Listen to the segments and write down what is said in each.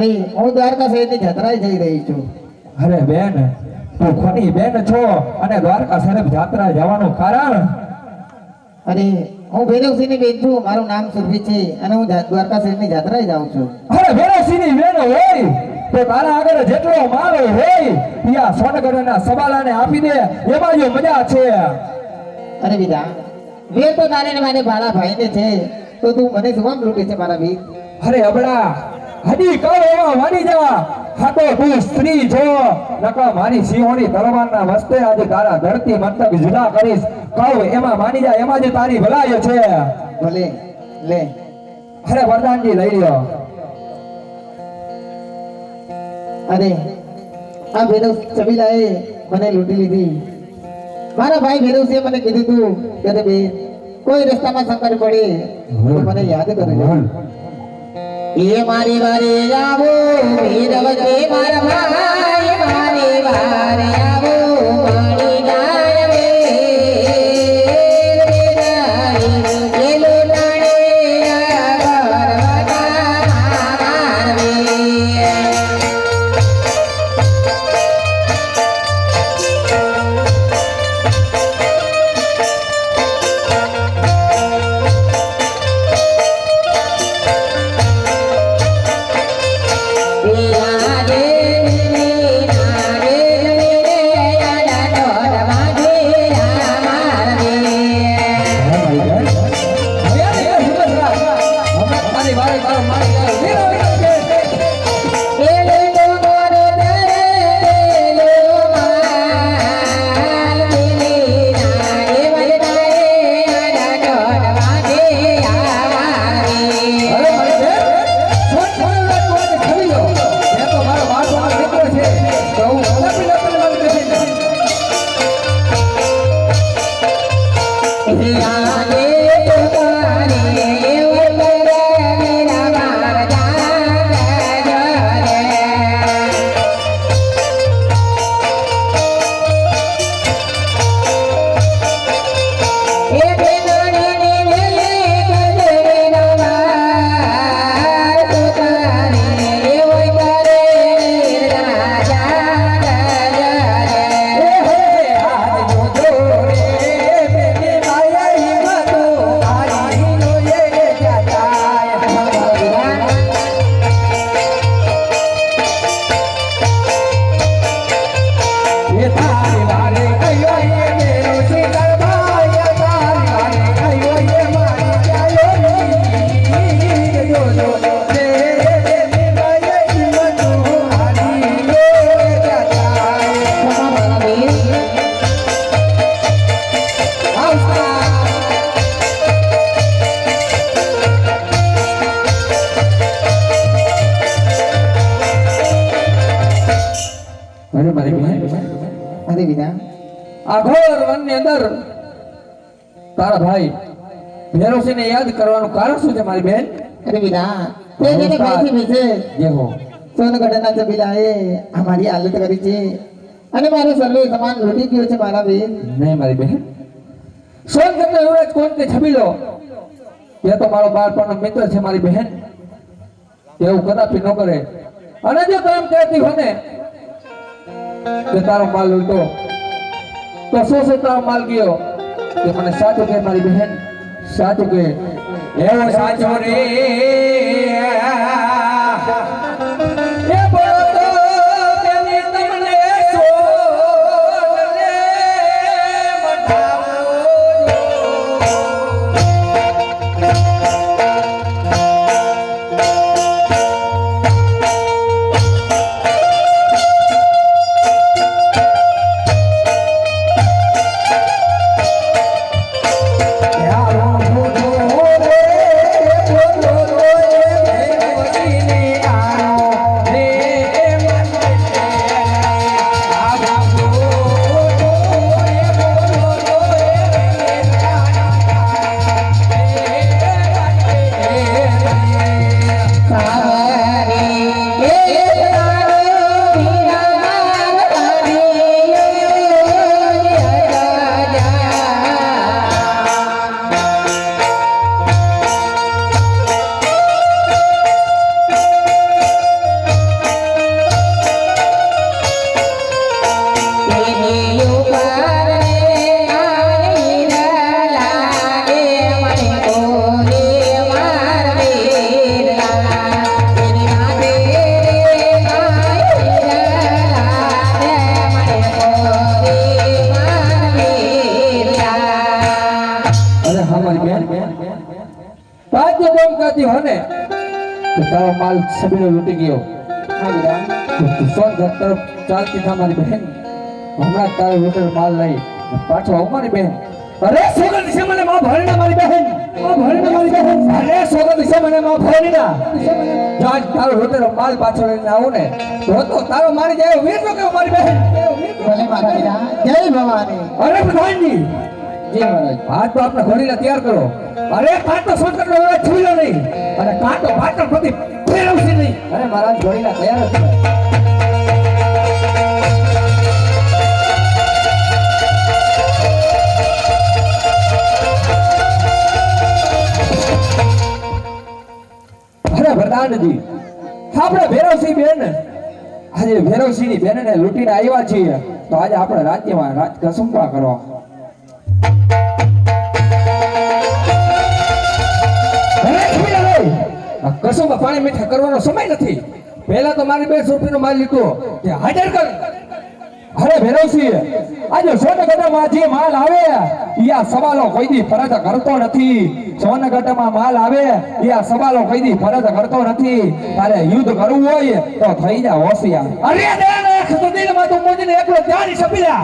અરે હું દ્વારકા શહેરની જાત્રાએ જઈ રહી છું. અરે બેન, તું ખોની બેન છો અને દ્વારકા શહેર જાત્રા જવાનું કારણ? અરે હું ભૈરવસિંહની બેન છું. મારું નામ સુરભી છે અને હું દ્વારકા શહેરની જાત્રાએ જાઉં છું. અરે ભૈરવસિંહની બેન હોય તો તારા આગળ જેટલો માલ હોય ત્યાં સોનગઢના સવાલાને આપી દે, એમાં જો મજા છે. અરે બીજા વીર તો તારે ને મારે મારા ભાઈને છે, તો તું મને શું કામ લૂંટે છે મારા વીર? અરે અબડા, હજી કહો એમાં માની જા. હા તો તું સ્ત્રી છો, નકા મારી સિંહોની તલવારના મસ્તે આજે તારા ધરતી મસ્તક જુદા કરીશ. કહું એમાં માની જા, એમાં જ તારી ભલાઈ છે. ભલે લે. અરે વરદાનજી લઈ લ્યો. અરે આ ભૈરવ ચબીલાએ મને લૂંટી લીધી. મારા ભાઈ ભૈરવસિંહે મને કીધું તું કે બે કોઈ રસ્તામાં સંકટ પડે તો મને યાદ કરજો. એ મારી વારે આવો ભૈરવજી મારા ભાઈ, મારી વારે આવો મારી ગાય રે ગેલો નાણે તારા ભાઈ ભૈરવસિંહને યાદ કરવાનું કારણ શું છે મારી બેન? અરે વિના તે જેને ભાઈથી વિશે જેવો સોનગઢના ચબીલાએ અમારી હાલત કરી છે અને મારો સર્વે સમાન લૂંટી ગયો છે મારા વીર. નહીં મારી બેન, સોનગઢનો યુવરાજ કોણ તે છબીલો? એ તો મારો બાળપણનો મિત્ર છે મારી બહેન. એવું કદાપી ન કરે. અને જો કામ કરતી હોય ને કે તારો માલ લૂંટો તો શું તારો માલ ગયો કે મને સાચું કે મારી બહેન, સાચું કે એવો સાચો રે Yeah. કે તારો માલ સભીનો લૂંટી ગયો. હા બેટા તું સોન ઘર તરફ ચાલતી થા મારી બહેન. હમણાં તારો લૂંટેલો માલ લઈ પાછો આવ મારી બહેન. અરે સોગંદ છે મને માં ભણીના મારી બહેન. માં ભણીના મારી બહેન. અરે સોગંદ છે મને માં ભણીના. જાજ તારો લૂંટેલો માલ પાછો લઈને આવું ને તો તારો મારી જાય વીર નો કેવો મારી બહેન. ભલે મારા બેટા જય ભવાની. અરે પ્રધાનજી જી મહારાજ. હાથ તો આપણે ઘોડીને તૈયાર કરો. અરે કાંટો સોટકનો હવે છૂલ્યો નહીં અને કાંટો પાટણ પ્રતિ ફેરવશે નહીં. અરે મહારાજ ઘોડીના તૈયાર જ છે. અરે પ્રધાનજી આપણે ભેરવસિંહ બેન આજે ભેરવસિંહની બેનને લૂંટીને આવ્યા છીએ તો આજે આપણે રાજ્યમાં રાજ કસુંબા કરો. કસુંબા પાણી મીઠા કરવાનો સમય નથી. પહેલા તો મારી 200 રૂપિયાનો માલ લીધો કે હાજર કર. અરે ભેરવસિંહ આજે સોનગઢમાં જે માલ આવે ઈ આ સવાલો કોઈ દી ફરજ કરતો નથી. સોનગઢમાં માલ આવે ઈ આ સવાલો કોઈ દી ફરજ કરતો નથી. તારે યુદ્ધ કરવું હોય તો થઈ જા હોશિયાર. અરે દેન રાખ તો દિલમાં તું મોજને એકલો જાણી સપીલા.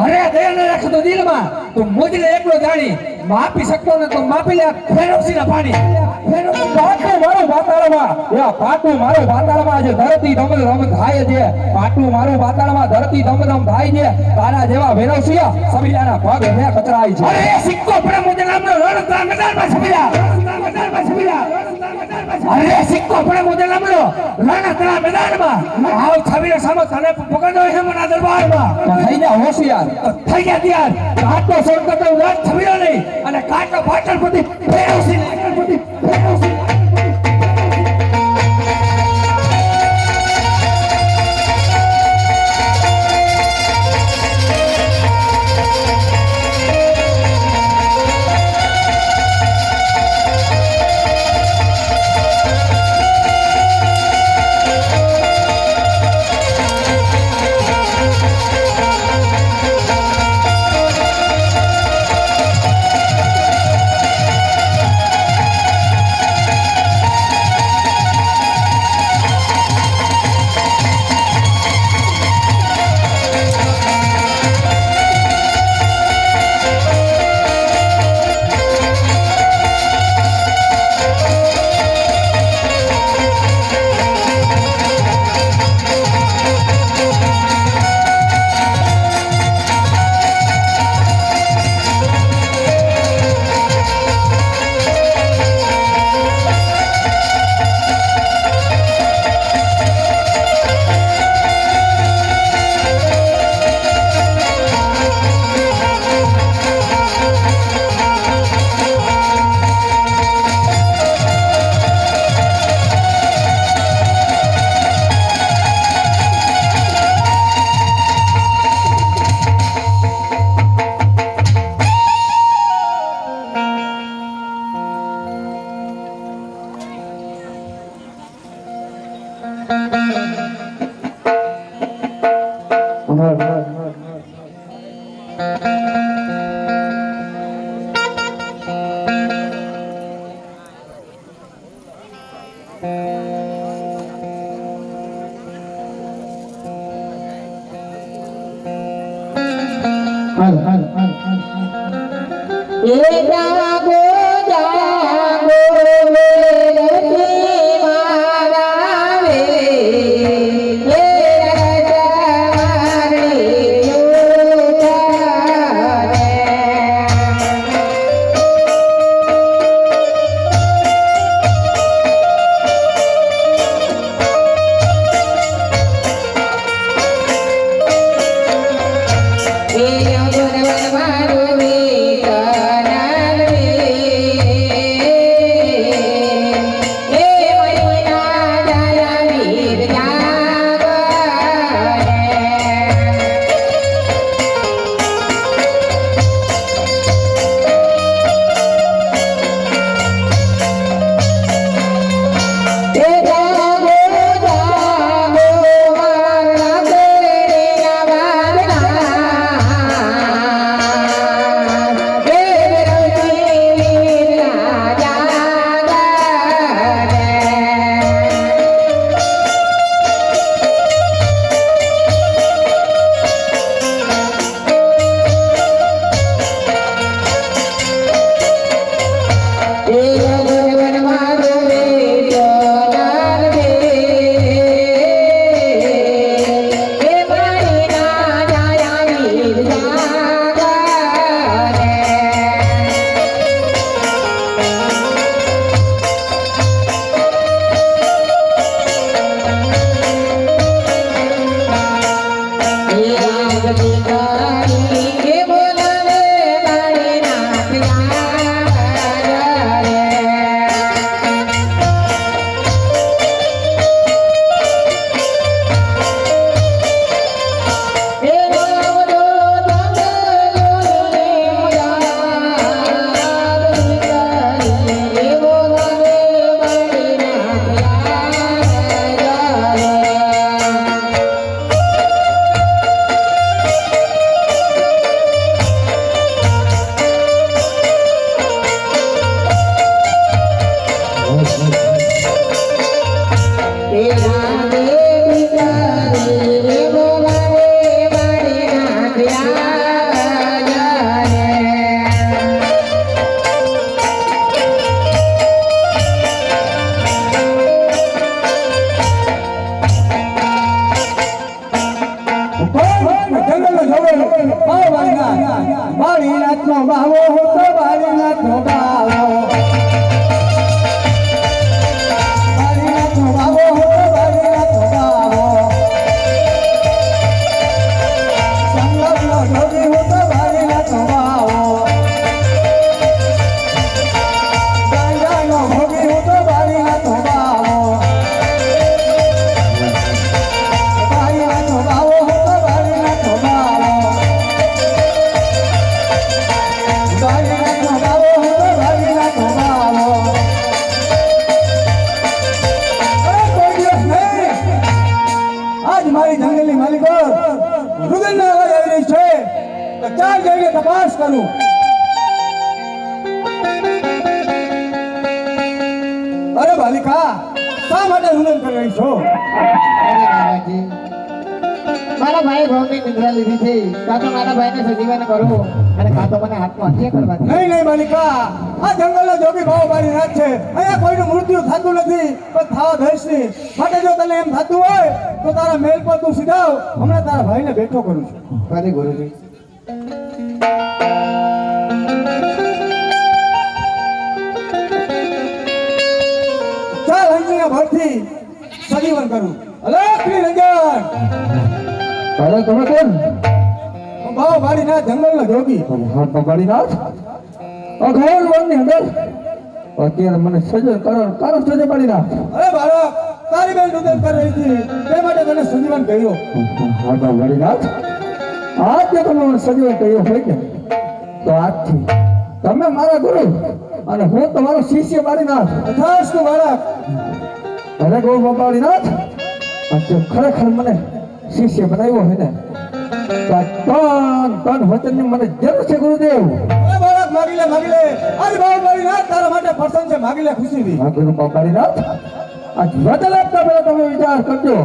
અરે દેન રાખ તો દિલમાં તું મોજને એકલો જાણી માપી શકતો ને તો માપી લે ભેરવસિંહના પાણી. પાટું મારું પાતાળમાં યા પાટું મારું પાતાળમાં આજે ધરતી ધમ ધમ થાય છે. પાટું મારું પાતાળમાં ધરતી ધમ ધમ થાય છે. તારા જેવા ભેરવસિંહ સબીલાના પગ મે કતરાય છે. અરે સિક્કો પડે મુજે નામનો રણતા મેદાનમાં સબીલા. મેદાનમાં સબીલા. અરે સિક્કો પડે મુજે નામનો રણતા મેદાનમાં આવ છબીલા સામે તને પકડો છે મના દરબારમાં. થઈ જા હોશિયાર. થઈ ગયા તૈયાર. કાટો સોન કરતો રાત છબીલો નહીં અને કાટો પાટણ પ્રતિ ભેરવસિંહ પ્રતિ ભેરવસિંહ. જાગો જાગો વેરથી મારા વે રજવાડી ઉઠારે એ ગુણવન મારું વે રુદનના અવાજ આવી રહી છે તો ચાલ જઈને તપાસ કરું. અરે બાલિકા, શા માટે રુદન કરી રહી છો? અરે બાબાજી, મારા ભાઈ ભવની નિદ્રા લીધી છે. કાં તો મારા ભાઈને સજીવન કરો અને કાં તો મને હાથમાં હત્યા કરવા દે. નહીં નહીં બાલિકા, આ જંગલનો જોગી ભાવ મારી રાત છે. અહીંયા કોઈનું મૃત્યુ થતું નથી, પણ થવા દઈશ નહીં. માટે જો તને એમ થતું હોય તો તારા મેલ પર તું સીધાવ. હમણાં તારા ભાઈને બેઠો કરું છું. ભલે ગુરુજી. ચાલ અંજના ભરથી સજીવન કરું. અલગ રંજન, અરે તમે કોણ? ભાવ મારી ના જંગલનો જોગી. હા પગાડી નાથ અઘોર વનની અંદર અત્યારે મને સજન કારણ સજે પાડી નાખ. અરે બાળક, તારી બેન રુદન કરી રહી હતી તે માટે તને સજીવન કર્યો. હા પગાડી નાથ આજ જે તમે મને સજીવન કર્યો હોય કે તો આજથી તમે મારા ગુરુ અને હું તમારો શિષ્ય મારી નાથ. તથાસ્તુ બાળક. અરે ગો પગાડી નાથ આજે ખરેખર મને શિષ્ય બનાવ્યો હોય ને તો આ તન વચનની મને જરૂર છે ગુરુદેવ. અરે બાળક, માગી લે માગી લે. આજ ભાવ મારી ના તારા માટે પસંદ છે. માગી લે ખુશીથી. હા ગુરુ પગાડી નાથ આજ વચન આપતા પહેલા તમે વિચાર કરજો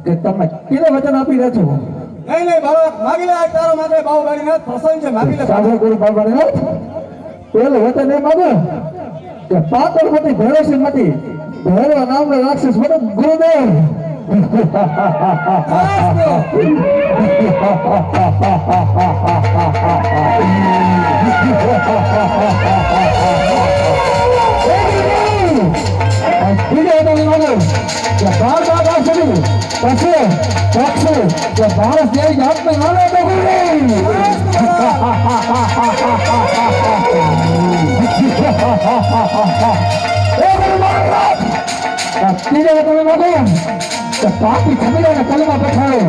કે તમે કેને વચન આપી રહ્યા છો. નહીં નહીં બાળક, માગી લે. આજ તારા માટે ભાવ મારી ના પસંદ છે. માગી લે. સાંભળો ગુરુ પગાડી નાથ પેલું વચન એ માગો કે પાતળ મતી ભેરવશે મતી ભેરવા નામનો રાક્ષસ મને ગુરુદેવ. ભારત જેવી જાતને માનો તો તમે માગો તો પાપી છબીલાને કલમાં બેઠાડો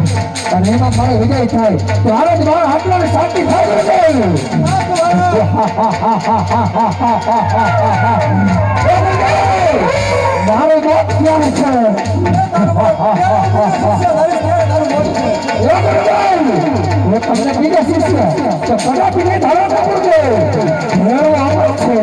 અને એમાં મારો વિજય થાય તો હાલો જ મારા આટલાને શાંતિ થાય મારો મોત ક્યાં છે? હું તમને બીજા શિષ્ય તો કદાપી નહીં ધારો કરું છે મેળો આવો છે.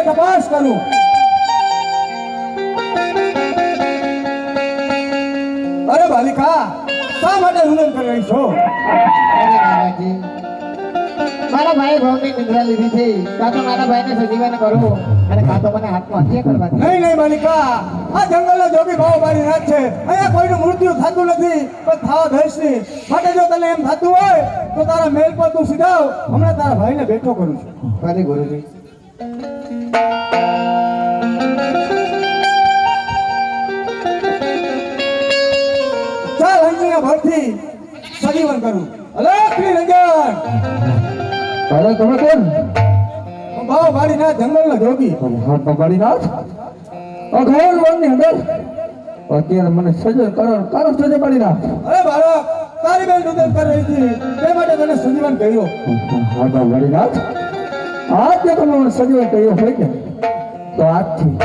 તપાસ કરું. અરે બાલિકા, શા માટે રુદન કરી રહી છો? અરે બાબાજી, મારા ભાઈ ભવની નિદ્રા લીધી છે. કાં તો મારા ભાઈને સજીવન કરો અને કાં તો મને હાથમાં હત્યા કરવા દે. નહીં નહીં બાલિકા, આ જંગલનો જોગી ભાવ મારી રાત છે. અહીંયા કોઈનું મૃત્યુ થતું નથી પણ થવા દઈશ નહીં. માટે જો તને એમ થતું હોય તો તારા મેલ પર તું સીધાવ. હમણાં તારા ભાઈને બેઠો કરું છું. ભલે ગુરુજી. ચાલ અંજના ભરથી સજીવન કરું. હલો શ્રી રંજન. અરે તમે કોણ? ભાવ મારી ના જંગલનો જોગી. હા પકડી નાખ. અઘોર વનની અંદર અત્યારે મને સજન કરો સજે પડી નાખ. અરે બાળક, તારી બેન રુદન કરી રહી હતી તે માટે તને સજીવન કહ્યું. હા તો વળી નાખ. આજે તમે મને સજીવન કહ્યું હોય કે તો આજથી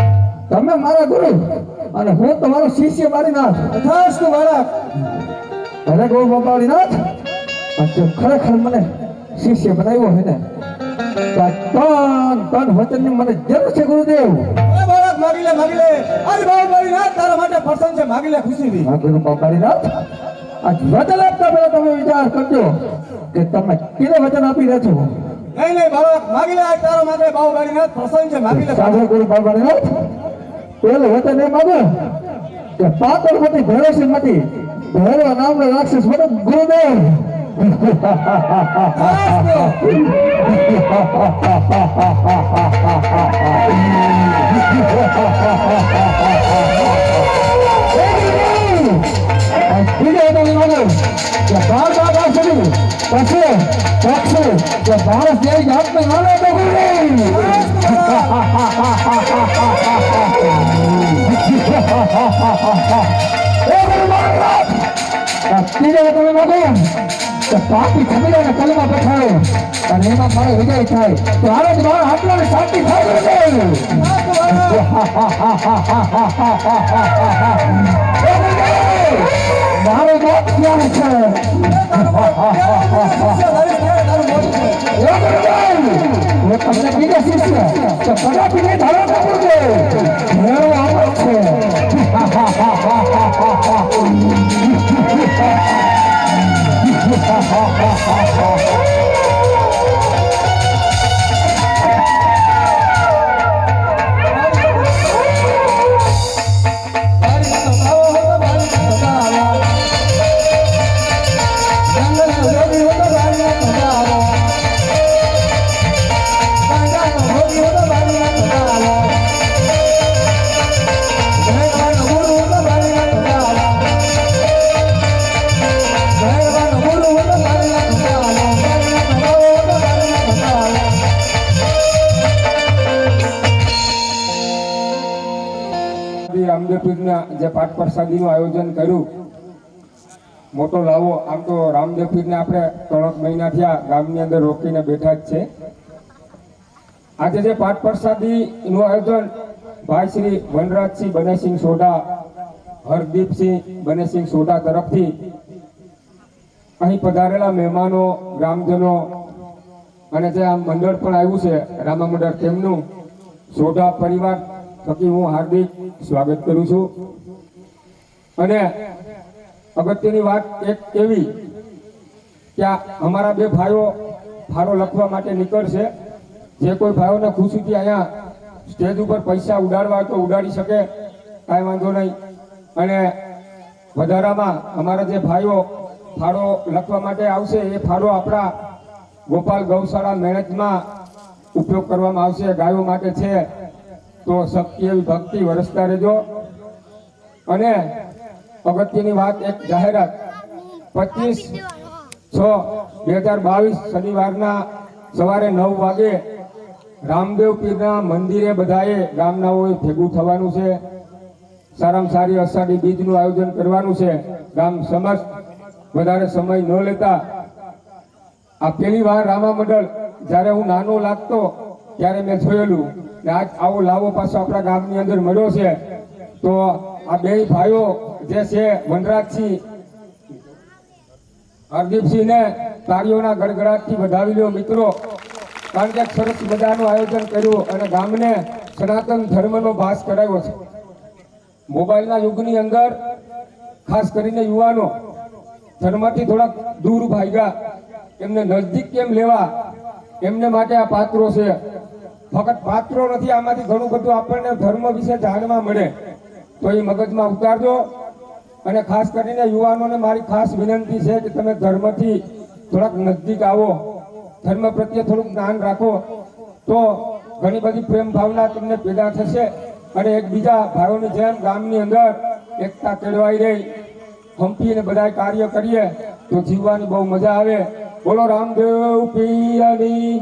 તમે મારા ગુરુ અને હું તમારો શિષ્ય મારી નાખ. અથાસ્તુ બાળક. અરે ગો બાપાડી નાથ આજે ખરેખર મને શિષ્ય બનાવ્યો હોય ને તો આ તન વચનની મને જરૂર છે ગુરુદેવ. અરે બાળક, માગી લે માગી લે. અરે ભાવ મારી ના તારા માટે પસંદ છે. માગી લે ખુશીથી. હા ગુરુ બાપાડી નાથ આજ વચન આપતા પહેલા તમે વિચાર કરજો કે તમે કેને વચન આપી રહ્યા છો. નહીં નહીં બાળક, માગી લે. આજ તારા માટે ભાવ મારી ના પસંદ છે. માગી લે. સાધુ ગુરુ બાપાડી નાથ પેલું વચન એમ માગો કે પાતળ માંથી ભેળસી માંથી ભેળવા નામનો રાક્ષસ મને ગુરુદેવ. પાપી છબીલાને કલમાં બેઠાયો અને એમાં મારો વિજય થાય તો આને જ મારા આત્માને શાંતિ થાય મારો મોત ક્યાં છે? હું તમને બીજા શિષ્ય તો કદાપી નહીં ધારો કરું છું. મેળો આમ જ છે. રામદેવપીરના જે પાઠ પ્રસાદીનું આયોજન કર્યું મોટો લાવો. આમ તો રામદેવપીરને આપણે 3 મહિના થયા ગામની અંદર રોકીને બેઠા જ છે. આજે જે પાઠ પ્રસાદીનું આયોજન ભાઈ શ્રી વનરાજસિંહ બનેસિંહ સોઢા, હરદીપસિંહ બનેસિંહ સોઢા તરફથી અહીં પધારેલા મહેમાનો, ગ્રામજનો અને જે આ મંડળ પણ આવ્યું છે રામા મંડળ, તેમનું સોઢા પરિવાર થકી હું હાર્દિક સ્વાગત કરું છું. અને અગત્યની વાત એક એવી કે અમારા 2 ભાઈઓ ફાળો લખવા માટે નીકળશે. જે કોઈ ભાઈઓને ખુશીથી અહીંયા સ્ટેજ ઉપર પૈસા ઉડાડવા હોય તો ઉડાડી શકે, કાંઈ વાંધો નહીં. અને વધારામાં અમારા જે ભાઈઓ ફાળો લખવા માટે આવશે એ ફાળો આપણા ગોપાલ ગૌશાળા મહેનતમાં ઉપયોગ કરવામાં આવશે. ગાયો માટે છે તો શક્તિ એવી ભક્તિ વરસતા રહેજો. અને અગત્યની વાત એક જાહેરાત 25/6/2022 શનિવારના સવારે 9 વાગે રામદેવપીરના મંદિરે બધાએ ગામનાઓએ ભેગું થવાનું છે. સારામાં સારી અષાઢી બીજનું આયોજન કરવાનું છે. ગામ સમસ્ત વધારે સમય ન લેતા આ પહેલી વાર રામા મંડળ જ્યારે હું નાનો લાગતો ત્યારે મેં જોયેલું ને આજ આવો લાવો પાછો આપણા ગામની અંદર મળ્યો છે. તો આ 2 ભાઈઓ જે છે વનરાજસિંહ, હરદીપસિંહને તાળીઓના ગડગડાટથી વધાવી લ્યો મિત્રો. કારણ કે સરસ મજાનું આયોજન કર્યું અને ગામને સનાતન ધર્મનો ભાસ કરાવ્યો છે. મોબાઈલના યુગની અંદર ખાસ કરીને યુવાનો ધર્મથી થોડાક દૂર ભાગ્યા, એમને નજદીક કેમ લેવા એમને માટે આ પાત્રો છે. ફક્ત પાત્રો નથી, આમાંથી ઘણું બધું આપણને ધર્મ વિશે જાણવા મળે. તો એ મગજમાં ઉતારજો. અને ખાસ કરીને યુવાનોને મારી ખાસ વિનંતી છે કે તમે ધર્મથી થોડાક નજદીક આવો, ધર્મ પ્રત્યે થોડુંક જ્ઞાન રાખો, તો ઘણી બધી પ્રેમ ભાવના તમને પેદા થશે અને એકબીજા ભાઈઓની જેમ ગામની અંદર એકતા કેળવાઈ રહી, હંપીને બધા કાર્ય કરીએ તો જીવવાની બહુ મજા આવે. બોલો રામદેવ પીરની.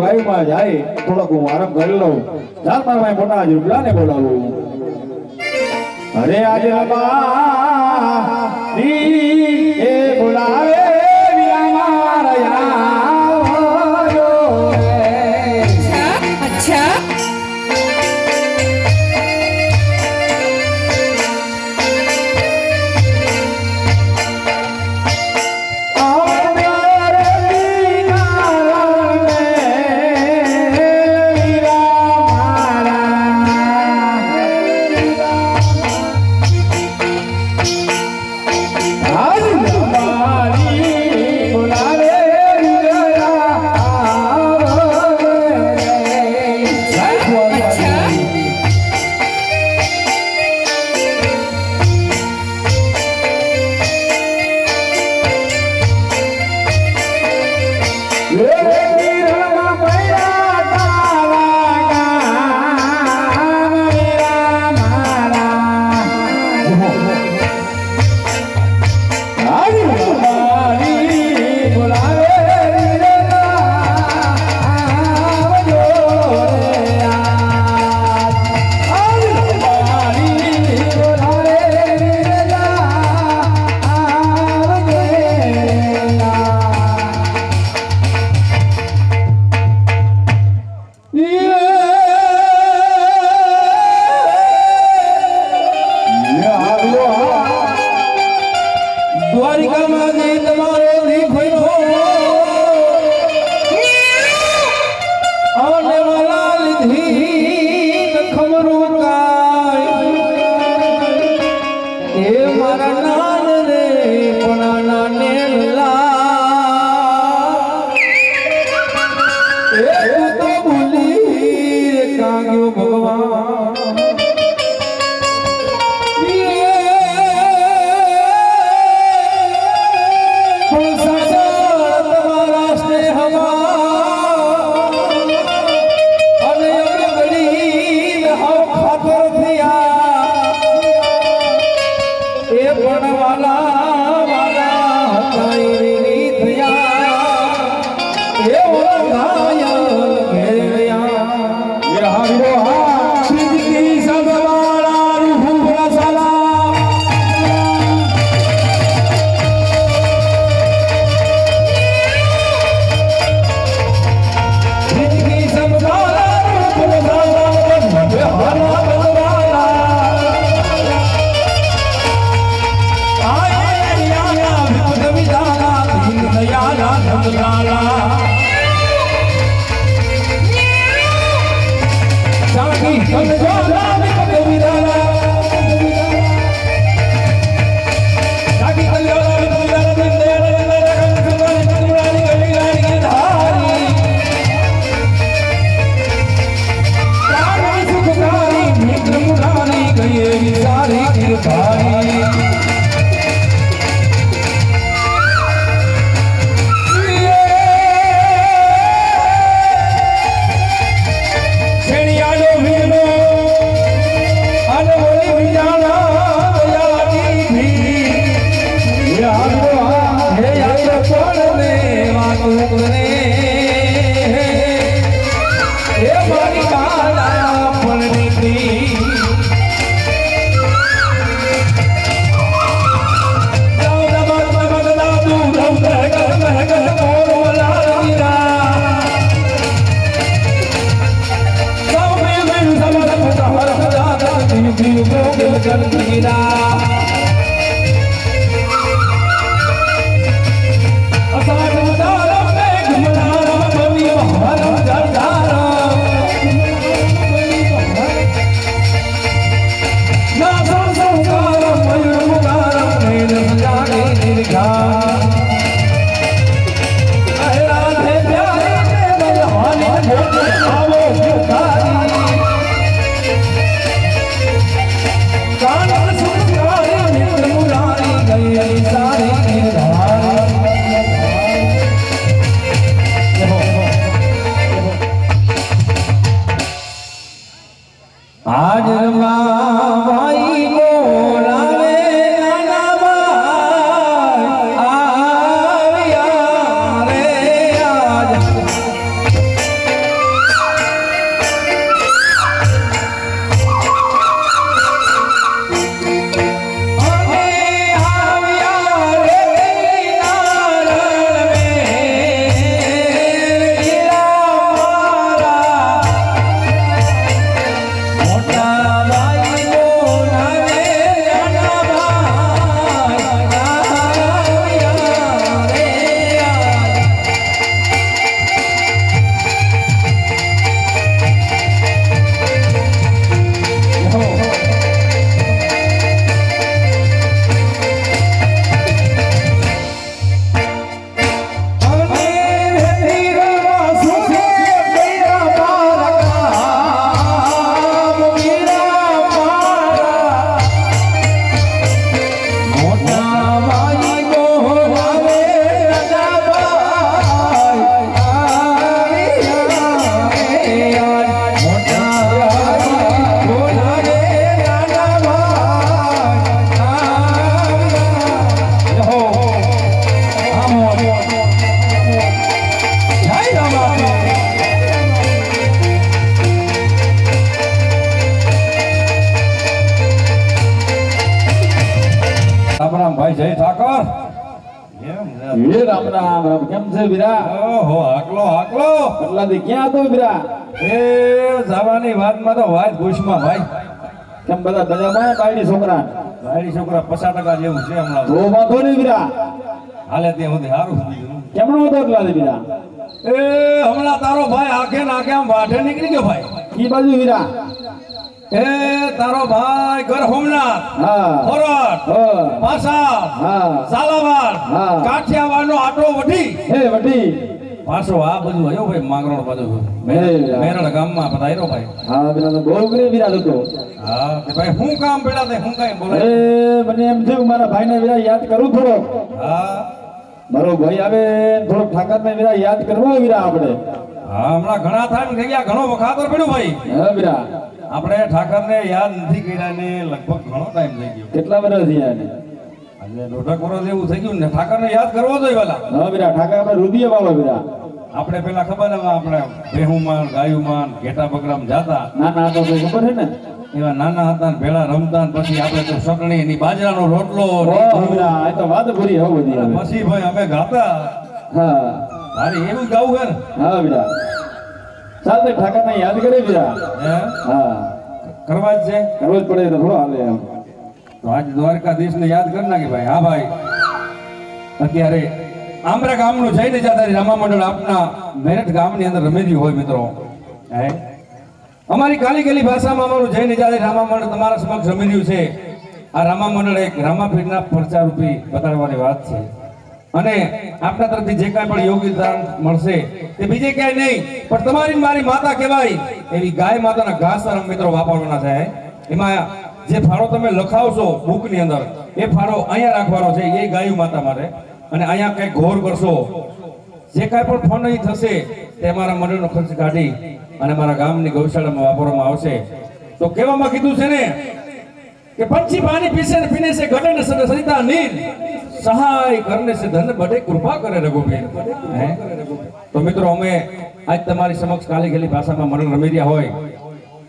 વાયુમાં જાય થોડોક હું આરામ કરી લઉં. ચાલ મારા ભાઈ મોટા રૂપલાને બોલાવું. અરે આજે એ બોલાવે अच्छा મારી તું તો ભૂલી કાગ્યો ભગવાન તમારા સ્નેહમાં અને અગડી ખાતર થયા એ પણ વાલા હતા એવી થયા એ ઘાયલ ઘેરયા એ હારો હા સિદ્ધિ સદવાળા રૂહ સલામ સિદ્ધિ સદવાળા રૂહ આજ રમાઈ બોલાવે નાનાભાઈ આવ્યા રે આજ અમે આવ્યા રે નારણ મે રામ ભાઈ જય ઠાકોર એ રામ રામ રામ કેમ છે વીરા ઓહો હાકલો હાકલો એટલા દી ક્યાં હતો વીરા એ જવાની વાતમાં તો વાત ઘૂસમાં ભાઈ કેમ બધા મજામાં બાયડી છોકરા ભાઈ છોકરા 50% જેવું છે હમણાં તો વાંધો નહીં વીરા હાલે ત્યાં સુધી સારું કેમનો હતો એટલા દી વીરા એ હમણાં તારો ભાઈ આખે નાખે આમ વાઢે નીકળી ગયો ભાઈ કી બાજુ વીરા એ તારો ભાઈ ઘર હોમનાથ હા ખોરટ હા પાસા હા ઝાલાવાડ હા. કાઠિયાવાડનો આટલો વઢી હે વટી પાછો આ બધું આવ્યો ભાઈ માંગરોળ બાજુ મેરેડ. મેરડ ગામમાં બધા આવ્યો ભાઈ હા પેલા તો બહુ કરે વિરાટ હતો. હા તે ભાઈ હું કામ પેલા તે હું કાંઈ બોલે અરે મને એમ થયું મારા ભાઈને વિરા યાદ કરું થોડો. હા મારો ભાઈ આવે થોડોક ઠાકરને વિરા યાદ કરવો વિરા આપણે. હા હમણાં ઘણા ટાઈમ થઈ ગયા ઘણો વખાતર પડ્યું ભાઈ હા વિરા આપણે ઠાકરને યાદ નથી કર્યા ને લગભગ ઘણો ટાઈમ થઈ ગયો કેટલા વર્ષ થયા એને? આજે દોઢક વર્ષ એવું થઈ ગયું ને ઠાકરને યાદ કરવો જોઈએ પેલા હા વિરા ઠાકર આપણે રુદિયા વાળો વિરા. આપણે પેલા ખબર ને આપણે ભેહુમાન ગાયુમાન ઘેટા બકરામાં જાતા ના ના તો કઈ ખબર છે ને. એવા નાના હતા ને ભેળા રમતા ને પછી આપણે તો સકણી એની બાજરાનો રોટલો ને ઓહ વિરા આ તો વાત પૂરી હો બધી હવે. પછી ભાઈ અમે ગાતા હા તારે એવું ગાવું હે ને હા વિરા ચાલ તે ઠાકરને યાદ કરે વિરા. હે? હા કરવા જ છે કરવો જ પડે તો થોડો હાલે એમ. તો આજ દ્વારકાધીશને યાદ કરી નાખી ભાઈ હા ભાઈ અત્યારે આમરા ગામનું જઈને જાતારી રામા મંડળ આપના મેરઠ ગામની અંદર રમેલી હોય મિત્રો હે અમારી કાલી ગેલી ભાષામાં અમારું જઈને જાતારી રામા મંડળ તમારા સમક્ષ રમેલ્યું છે. આ રામા મંડળ એક રામાપીરના પરચા રૂપી બતાડવાની વાત છે અને આપના તરફથી જે કાંઈ પણ યોગદાન મળશે તે બીજે ક્યાંય નહીં પણ તમારી ને મારી માતા કહેવાય એવી ગાય માતાના ઘાસચારા મિત્રો વાપરવાના છે. એમાં જે ફાળો તમે લખાવશો બુકની અંદર એ ફાળો અહીંયા રાખવાનો છે એ ગાયું માતા માટે અને અહીંયા કંઈક ઘોર કરશો જે કાંઈ પણ ફંડ અહીં થશે તે અમારા મંડળનો ખર્ચ કાઢી અને મારા ગામની ગૌશાળામાં વાપરવામાં આવશે. તો કહેવામાં કીધું છે ને કે પંછી પાણી પીસે ને પીને છે ઘટે ને સરિતા નીર સહાય કરને છે ધન બડે કૃપા કરે રઘુવીર. હે તો મિત્રો અમે આજ તમારી સમક્ષ કાલી ગેલી ભાષામાં મંડળ રમી રહ્યા હોય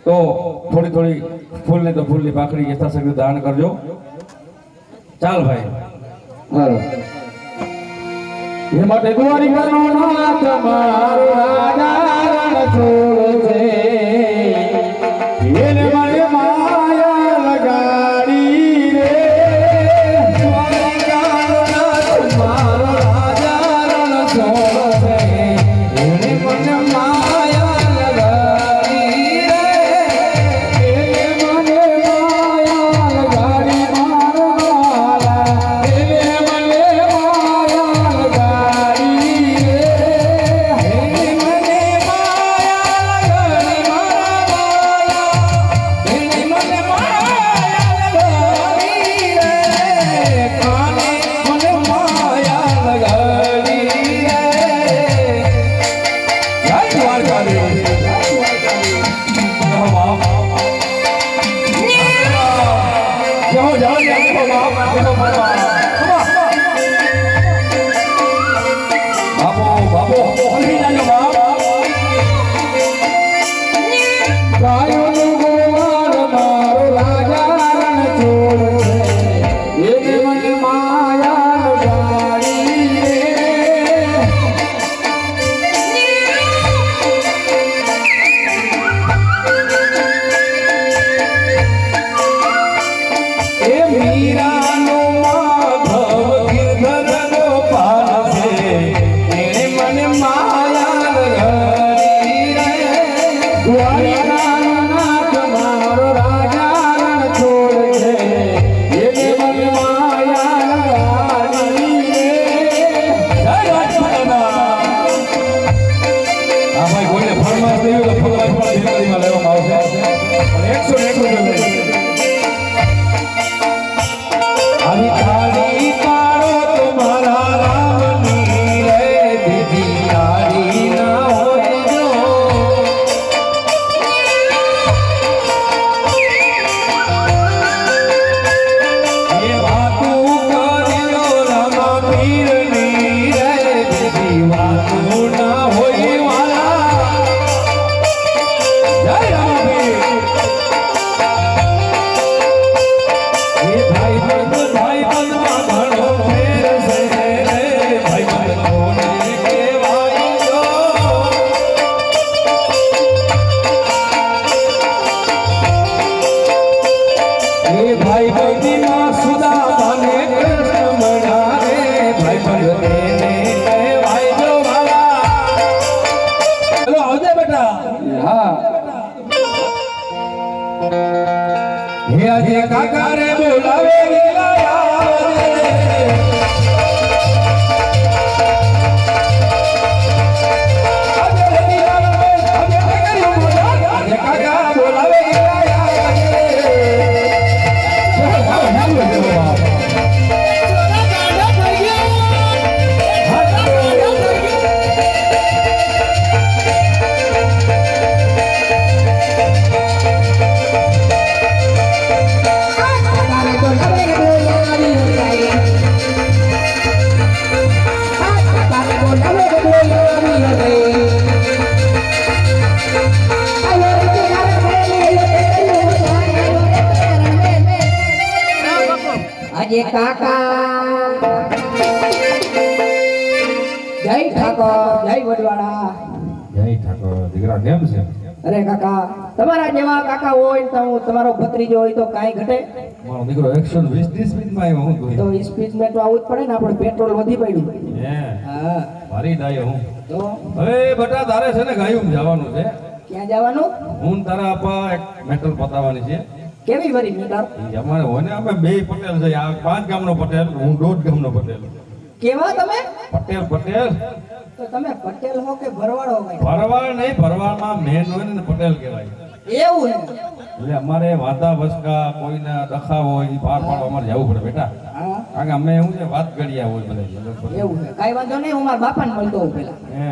તો થોડી થોડી ફૂલને તો ફૂલની પાકડી યથાશક્તિ દાન કરજો. ચાલ ભાઈ હાલો. એ માટે દ્વારિકાનો નાથ મારો રાજા રણ છોડ છે. એને મને માયા લગાડી રે. દ્વારિકાનો નાથ મારો રાજા રણ છોડ છે. એને મને માયા લગાડી રે. એને મને માયા લગાડી મારો વાલા. એને મને માયા લગાડી રે. એને મને માયા લગાડી મારા વાલા. એને મને માયા લગાડી રે. કાને મને માયા લગાડી રે. જય દ્વારકાધીશ. જય બાપ. જય જય જય બાપ. બાપો બાપો હલી જાજો બાપ. ગાયોનું ગોવાળ મારો રાજા રણ છોડ છે. એને મને માયા લગાડી રે. એ મીરાનો માધવ ગિરધરનો પાલ છે. એણે મને માયા લગાડી રે. દ્વારિકાનો નાથ મારો રાજા રણ છોડ છે. એને મને માયા લગાડી રે. જય રાજપૂતાના. આ ભાઈ કોઈને ફરમાશ નહીં હોય તો ફરમાશ પણ દિવાળીમાં લેવામાં આવશે અને 101 રૂપિયા આવી થાળી પાડો તો મારા રામની રે. દીદી તારી ના હોય જો એ વાતું કર્યો રામા પીરની રે. દીદી વાતું ના હોય વાલા. જય રામા પીર. ભાઈ બંધમાં ઘણો ફેર છે રે. ભાઈ બંધોને કહેવાય જો. એ ભાઈ બંધીમાં સુદામાને કૃષ્ણ મળ્યા રે. ભાઈ બંધને કહેવાય જો વાલા. ચલો આવજે બેટા. હા હે આજે કાકા રે બોલાવે વેલા આવજે. આજે કાકા જય ઠાકોર જય વડવાળા. જય ઠાકોર દીકરા કેમ છે? અરે કાકા તમારા જેવા કાકા હોય તો હું તમારો ભત્રીજો હોય તો કાંઈ ઘટે? મારો દીકરો 120 સ્પીડમાં આવ્યો હું તો સ્પીડમાં તો આવું જ પડે ને, આપણે પેટ્રોલ વધી પડ્યું. હે હા મારી ડાયો હું તો હવે બટા તારે છે ને ગાયું જવાનું છે. ક્યાં જવાનું? હું ને તારા આપા એક મેટર પતાવવાની છે. કેવી વરી મીટર? ઈ અમારે હોય ને અમે બે પટેલ છે. આ 5 ગામનો પટેલ, હું 1.5 ગામનો પટેલ. કેવા તમે? પટેલ પટેલ તો તમે પટેલ હો કે ભરવાડો ભાઈ? ભરવાડ નહીં, ભરવાડમાં મેન હોય ને પટેલ કહેવાય. એવું હે? એટલે અમારે વાતા વસકા કોઈને ડખા હોય ઈ પાર પાડવા અમારે જવું પડે બેટા. હા કારણ કે અમે શું છે વાત ગળિયા હોય બધા. એવું છે. કાંઈ વાંધો નહીં, હું મારા બાપાને મળતો હોઉં પહેલા. હે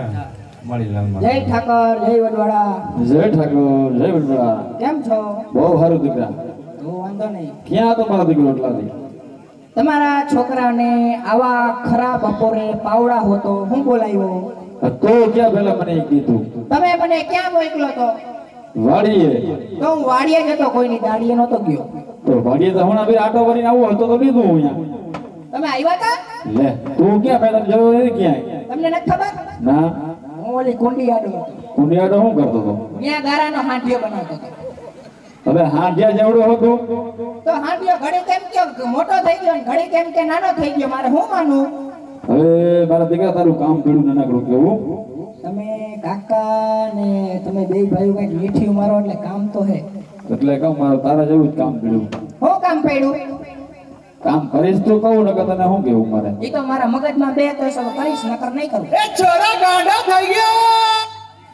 મળી લાલમાં. જય ઠાકર જય વડવાળા. જય ઠાકોર જય વડવાળા. કેમ છો? બહુ સારું દીકરા. તો વાંધો નહીં. ક્યાં હતો મારો દીકરો એટલાથી? તમારા છોકરાને આવા ખરા બપોરે પાવડા હોતો હું બોલાવ્યો? તો ક્યાં પેલા મને એ કીધું? તમે મને ક્યાં મોકલો તો? વાડીએ. તો હું વાડીએ જતો, કોઈની દાડીએ નહોતો ગયો. તો વાડીએ તો હમણાં ફેર આટો કરીને આવું હતો તો લીધું હું અહીંયા. તમે આવ્યા હતા? લે તું ક્યાં પેલા જરૂર નથી ક્યાંય? તમને નથી ખબર? ના. હું ઓલી કુંડી આડો હતો. કુંડિયાડો શું કરતો હતો? ત્યાં ગારાનો હાંડિયો બનાવતો હતો. હવે હાંડિયા જેવડો હતો? તો હાંડિયો ઘડી કેમ કે મોટો થઈ ગયો ને ઘડી કેમ કે નાનો થઈ ગયો, મારે શું માનવું? હવે મારા દીકરા તારું કામ પડ્યું નાનકડું કેવું? તમે કાકા ને તમે બે ભાઈઓ કઈક મીઠી મારો એટલે કામ તો હે. એટલે કહું મારું તારા જેવું જ કામ પડ્યું. શું કામ પડ્યું? કામ કરીશ તો કહું, નકર તને શું કેવું મારે? એ તો મારા મગજમાં બે તો સબ કરીશ, નકર નહીં કરું. એ છોરા ગાંડા થઈ ગયો.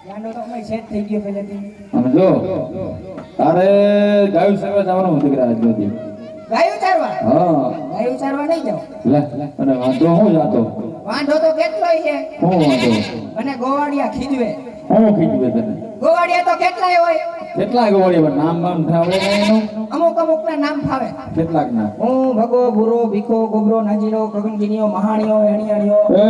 ગાંડો તો અમે સેટ થઈ ગયો પહેલેથી. અને જો તારે ગાયું સેવા જવાનું દીકરા જોતી. ગાયું ચારવા? હા ગાયું ચારવા નહીં જાવ. લે અને વાંધો હું જાતો? વાંધો તો કેટલોય છે. હું વાંધો? અને ગોવાડિયા ખીજવે. હું ખીચવે તને? ગોવાડિયા તો કેટલાય હોય. કેટલાક વળી પણ નામ બામ થાવડે નહીં એનું? અમુક અમુક ના નામ ફાવે. કેટલાક ના? હું ભગો ભૂરો ભીખો ગોબરો નાજીનો ગગનગીરીઓ મહાણીઓ એણીયાણીઓ. એ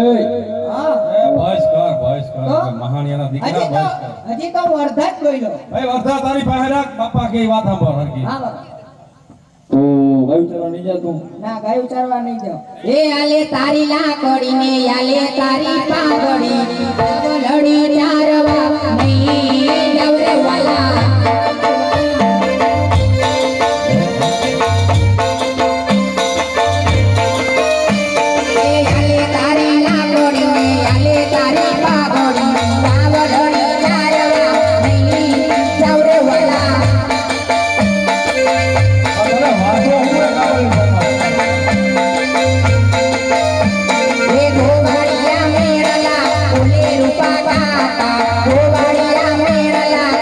હા બસ કર તો? મહાણિયાના દીકરા હજી બસ તો કર. હજી તો હું અડધા જ બોલ્યો. ભાઈ વર્ધા તારી પાસે રાખ, બાપા કે વાત સાંભળ હરકી. હા બાપા. તો ગાયું ચરવા નહીં જાતું? ના ગાયું ચારવા નહીં જાવ. એ આલે તારી લાકડી ને આલે તારી પાંગડી લડી ચારવા નહીં નવરે વાલા એ આલે તારી લાકડી ને આલે તારી પાંગડી લડી ચારવા નહીં નવરે વાલા અરે વાંધો હું ગાવાનું એ ગોવાળિયા મેરલા ઓલે રૂપા કાકા ગોવાળિયા મેરલા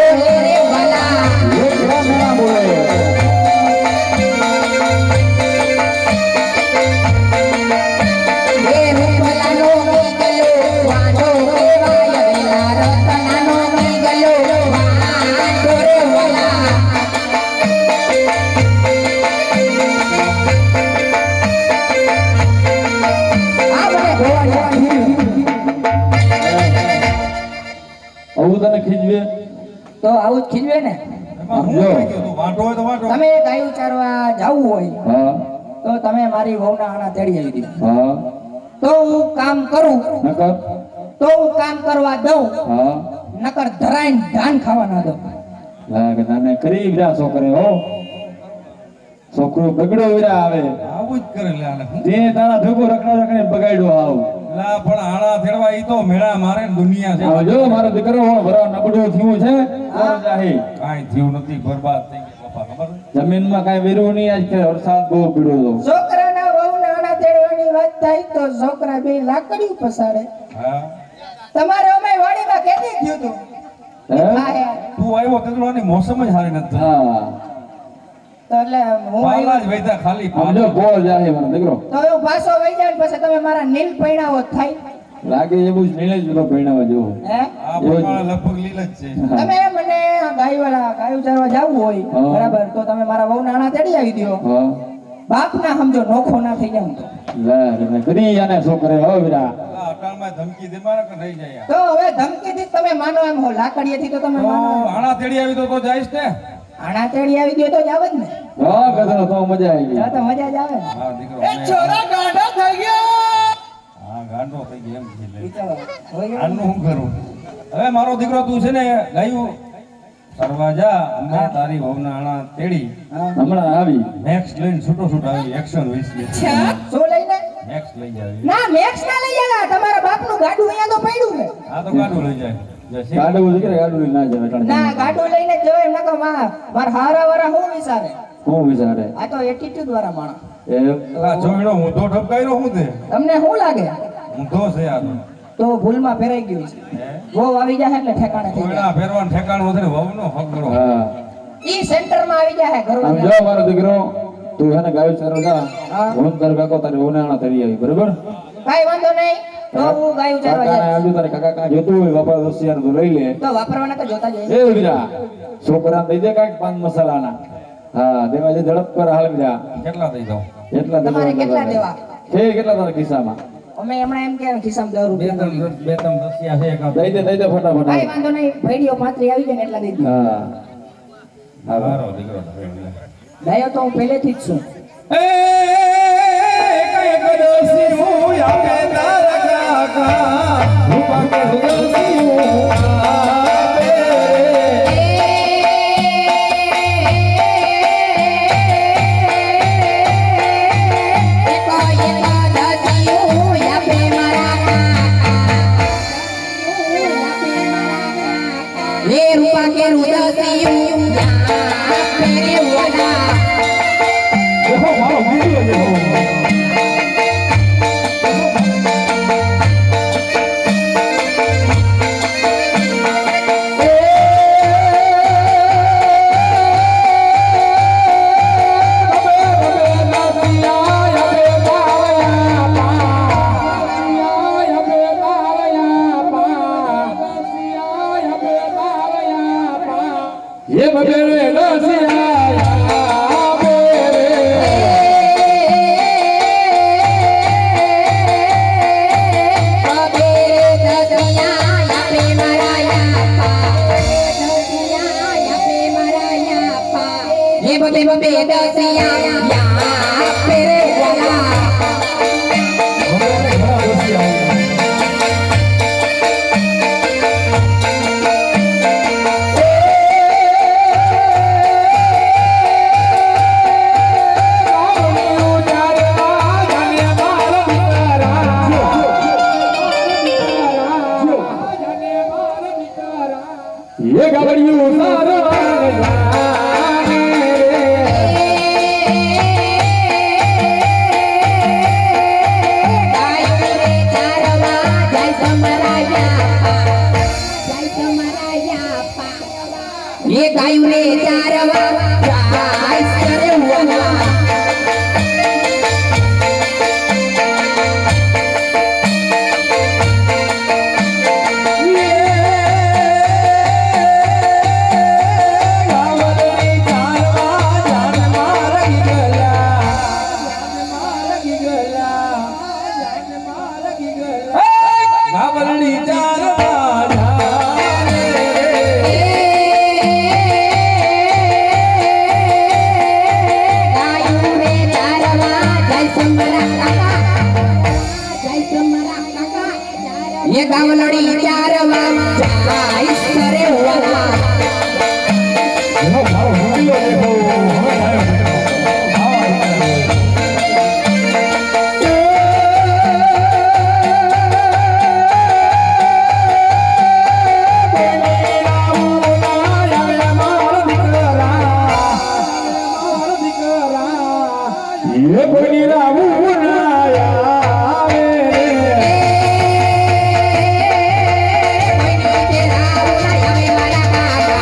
ઓલે રે વાલા લેખરા ના બોલે. એ રૂપલાનો મીગલો વાંઢો કેવાય વેલા રતનાનો મીગલો વાંઢો રે વાલા આપણે ગોવાડિયા આવું તને ખીજવે? તો આવું જ ખીજવે ને. એમાં હું થઈ ગયો? તું વાંઢો હોય તો વાંઢો. તમે ગાયું ચારવા જાવું હોય હા તો તમે મારી વહુના આણા તેડી આવી દો. હા તો હું કામ કરું, નકર? તો હું કામ કરવા દઉં, હા નકર ધરાઈને ધાન ખાવા ના દઉં. લાગે તને કરી વિરા છોકરે હો. છોકરો બગડો વિરા આવે આવું જ કરે લે આને. હું તે તારા ભેગો રખડા રખડીને બગાડ્યો આવ. લા પણ આણા ફેરવા ઈ તો મેળા મારે ને દુનિયા છે. આવ જો મારો દીકરો હો ભરા નબળો થયું છે કોણ જાહે? કાંઈ થયું નથી, બરબાદ થઈ ગયું બાપા, ખબર છે? જમીનમાં કાંઈ વેરું નહીં આજ કે વરસાદ બહુ પીડ્યો હતો. છોકરાના વહુના આણા તેડવાની વાત થાય તો છોકરા બે લાકડી પસાડે. હા તમારે અમે વાડીમાં કેદી થયું તું? હે? હા યાર. તું આવ્યો તેડવાની મોસમ જ સારી નથી. હા તો એટલે હું પાલા આવ્યો. જ વૈતા ખાલી આમ જો ગોળ જાહે મારો દીકરો. તો હું પાછો વઈ જાય ને પછી તમે મારા નીલ પૈણાવો થાય. લાગે એવું જ નીલે જ પેલો ભણાવવા જેવો. હે આ પ્રમાણે લગભગ લીલ જ છે. તમે મને આ ગાયું ચારવા જવું હોય હા. બરાબર, તો તમે મારા વહુના આણા તેડી આવી દો. હા બાપ ના સમજો નોખો ના થઈ જાવ તો. લે રે કરી આને છોકરે હો વિરા. આ કાળમાં ધમકી દેવાના કે નહીં જાય તો હવે ધમકીથી જ તમે માનો એમ હો, લાકડીએથી તો તમે માનો એમ. આણા તેડી આવી તો જઈશ ને આણા તેડી આવી ગયો તો જ આવે જ ને. હા ગધેડો તો મજા આવી ગઈ. તો તો મજા જ આવે ને. હા દીકરો એ છોરા ગાંડા થઈ ગયા. હા ગાંડો થઈ ગયો એમ છે ઈ તો હોય જ. આનું શું કરું હવે મારો દીકરો તું છે ને ગાયું સરવા જા મેં તારી વહુના આણા તેડી હમણાં આવી મેક્સ લઈને છૂટો છૂટ આવી એક્શન 20 શું લઈને? મેક્સ લઈ જાય ના મેક્સ ના લઈ આલા, તમારા બાપનું ગાડું અહીંયા તો પડ્યું ને. આ તો ગાડું લઈ જાય જશે ગાડું દીકરા ગાડું લઈને ના જાય ના અટાણે. ગાડું લઈને જ જવાય, નકર માર હારા વાળા હું વિચારે. શું વિચારે આ તો એટીટ્યુડ વાળા માણસ. આ જોઈનો ઊંધો ઠપકાયરો શું છે તમને શું લાગે? ઊંધો છે આ તો ભૂલમાં ફેરાઈ ગયું છે. ગો આવી જાય એટલે ઠેકાણે થઈ જાય. કોઈના ફેરવાનું ઠેકાણું નથી ને વહુનો હક કરો હા ઈ સેન્ટરમાં આવી જાય આમ ઘરવાળા. જો મારો દીકરો તું એને ગાયું ચારો જા હા. હું તારે કાકો તારી વહુને આણા તરી આવી બરોબર કાઈ વાંધો નહીં, તો હું ગાયું ચારવા કાકાને જાય. આવજો તારે કાકા કાં જોતું હોય વાપર 10,000 તો લઈ લે તો વાપરવાના તો જોતા જઈએ. એ વીરા છોકરા દઈ દે કાંઈક પાન મસાલાના હા દેવા જે ઝડપ પર હાલ વીરા કેટલા થઈ જાવ એટલા તમારે કેટલા દેવા? છે કેટલા તારા ખિસ્સામાં અમે હમણાં એમ કે ખિસ્સામાં 10 રૂપિયા નાખી. બે ત્રણ દસિયા છે એકાદ દઈ દે ફટાફટ કાઈ વાંધો નહીં, ભેડિયો 35 આવી જાય ને એટલા દઈ દઉં. હા મારો દીકરો તો ફેરવી લે. ગાયો તો હું પહેલેથી જ છું. એ કઈ કદોસી હું આપે તારા કાકા રૂપા કે કદોસી હું આપે રૂપા કે રુદસિયું પેરે વાલા દેખો મારો વિડિયો દેખો ये बबेरे नसिया बेरे बबे बबे दसिया या पेरे वाला ये गबड़ियों सारा ये गायु रे चारवा गाय सरे वाला गावलड़ी चारवा गायु रे चारवा जय समरा काका जय समरा काका ये गावलड़ी चारवा गाय सरे वाला देखो मारो वीडियो देखो ये कोई रामू बनाया कोई के रावला यावे वाला काका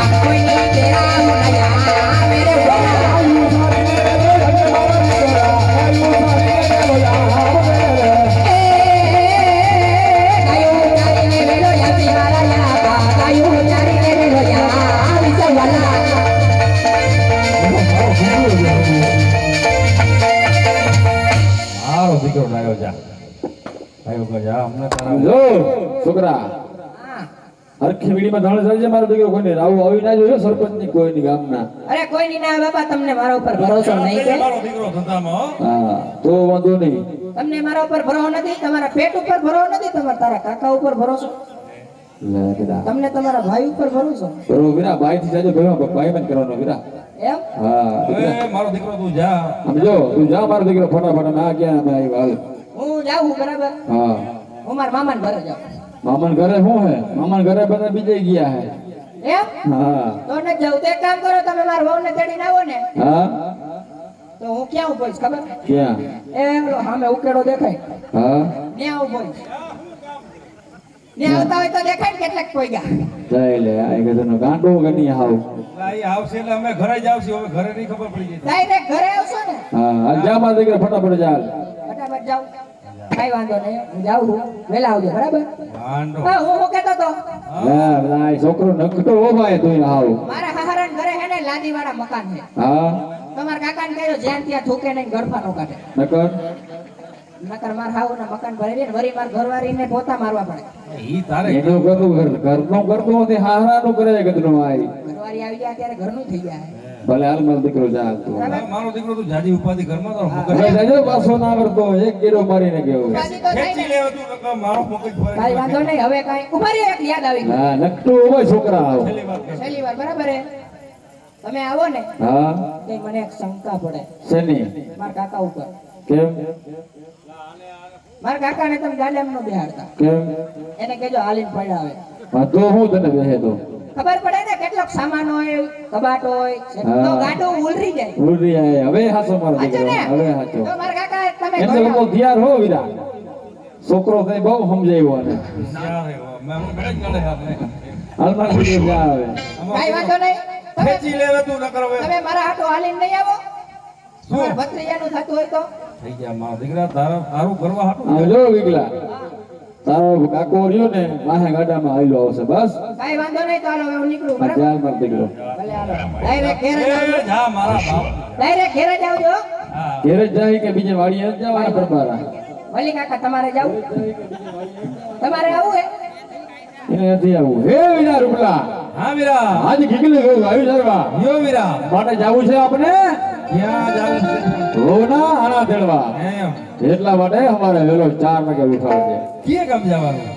રામ જો છોકરા હરખી વીડીમાં ધાણ ચાલી છે મારો દીકરો કોઈને રાવું આવી ના જોયો સરપંચની કોઈની ગામના અરે કોઈ ની ના બાપા તમને મારા ઉપર ભરોસો નહીં કે મારો દીકરો ધંધામાં હો. હા તો વાંધો નહીં તમને મારા ઉપર ભરોસો નથી તમારા પેટ ઉપર ભરોસો નથી તમારા તારા કાકા ઉપર ભરોસો લે કીધા તમને તમારા ભાઈ ઉપર ભરોસો બરોબર વીરા ભાઈ થી જાજો ભાઈ બંધ કરવાનો વીરા એમ હા દીકરા. એ મારો દીકરો તું જા સમજો તું જા મારો દીકરો ફટાફટ અમે આ ક્યાં અમે આવી હાલ હું જાઉં બરાબર હા હું મારા મામાને ઘરે જાઉં મામન ઘરે શું હે મામન ઘરે બધા બીજે ગયા હે એમ હા તો ન જાઉં તો એક કામ કરો તમે મારા વહુને તેડીને આવો ને હા તો હું ક્યાં ઉભો છું ખબર ક્યાં એ પેલો સામે ઉકેડો દેખાય હા ત્યાં ઉભો છું ત્યાં આવતા હોય તો દેખાય ને કેટલાક કોઈ ગયા જય લે આ ગધેડનો ગાંડો ગની હાવ એ આવશે એટલે અમે ઘરે જ આવશું હવે ઘરે નહીં ખબર પડી ગઈ ડાયરેક્ટ ઘરે આવશો ને હા હાલ જા મારા દીકરા ફટાફટ જા હાલ. ફટાફટ જાઉં કઈ વાંધો નહીં હું જાઉં છું વહેલા આવજો બરાબર ગાંડો હા હું કહેતો તો લે લે આ છોકરો નકટો હો ભાઈ તું હાવ મારા હાહરાન ઘરે હે ને લાદીવાળા મકાન છે હા તમારા કાકાને કહ્યું જ્યાં ત્યાં થૂકે નહીં ગરફા નો કાઢે નકર નકર માર હાવના મકાન ભરી ને વરી માર ઘરવાળીને પોતા મારવા પડે ઈ તારે એનું કરતું ઘરનું કરતું તે હારાનું કરે ગધનો આઈ ઘરવાળી આવી ગયા ત્યારે ઘરનું થઈ ગયા ભલે હાલ મારો દીકરો જા હાલ તું મારો દીકરો તું જાજી ઉપાધિ ઘરમાં તો હવે જાજો પાછો ના આવડતો એક ગેડો મારીને ગયો ઉપાધિ તો થાય ખેંચી ને. લેવા તું કાકા મારો મગજ ફરે કાંઈ વાંધો નહીં હવે કાંઈ ઉભા રહ્યો એક યાદ આવી ગઈ હા નકટો હોય છોકરા હાવ છેલ્લી વાત કહે. છેલ્લી વાર બરાબર હે તમે આવો ને હા તો મને એક શંકા પડે શેની મારા કાકા ઉપર કેમ મારા કાકાને તમે ગાડામાં નો બેહાડતા કેમ એને કહેજો હાલીને પડ્યા આવે હા તો હું તને બેહે તો ખબર પડે ને કેટલોક સામાન હોય કબાટ હોય હા. તો ગાડો ઉલરી જાય ઉલરી આય હવે હાચો મારો સાચું દીકરો ને હવે હાચો તો મારા કાકા તમે એમ તો લોકો ઘોડાવો. તૈયાર હો વીરા છોકરો થઈ બહુ સમજાવ્યો અને યાર એવો, મેં ઘરે જ ગળે આપણે. હાલ મારો દીકરો ક્યાં આવે કાંઈ વાંધો નહીં તમે ખેંચી લેવા તું નકર હવે તમે મારા હાટો હાલીને નહીં આવો તમારા ભત્રીજાનું થતું હોય તો થઈ ગયા મારા દીકરા તારું કરવા હાટું આ જો વિકલા તારો કાકો રહ્યો ને માહે ગાડામાં આવેલો આવશે બસ કાંઈ વાંધો નહીં તો હાલો હવે હું નીકળું બરાબર ચાલ મારો દીકરો ભલે હાલો ડાયરેક્ટ ઘેરે જ આવજો એ જા મારા બાપ ડાયરેક્ટ ઘેરે જ આવજો હા ઘેર જ જાય કે બીજે વાડીએ જ જવાના પરબારા વલી કાકા તમારે જાવું તમારે આવું હે એને નથી આવવું હે વીરા રૂપલા હા વીરા આજ ગીગલે ગયું આવી જરવા યો વીરા માટે જાવું છે આપણે ક્યાં જાવું છે રોના આના તેડવા એમ એટલા માટે અમારે વેલો 4 વાગે ઉઠાડજે કે કામ જવાનું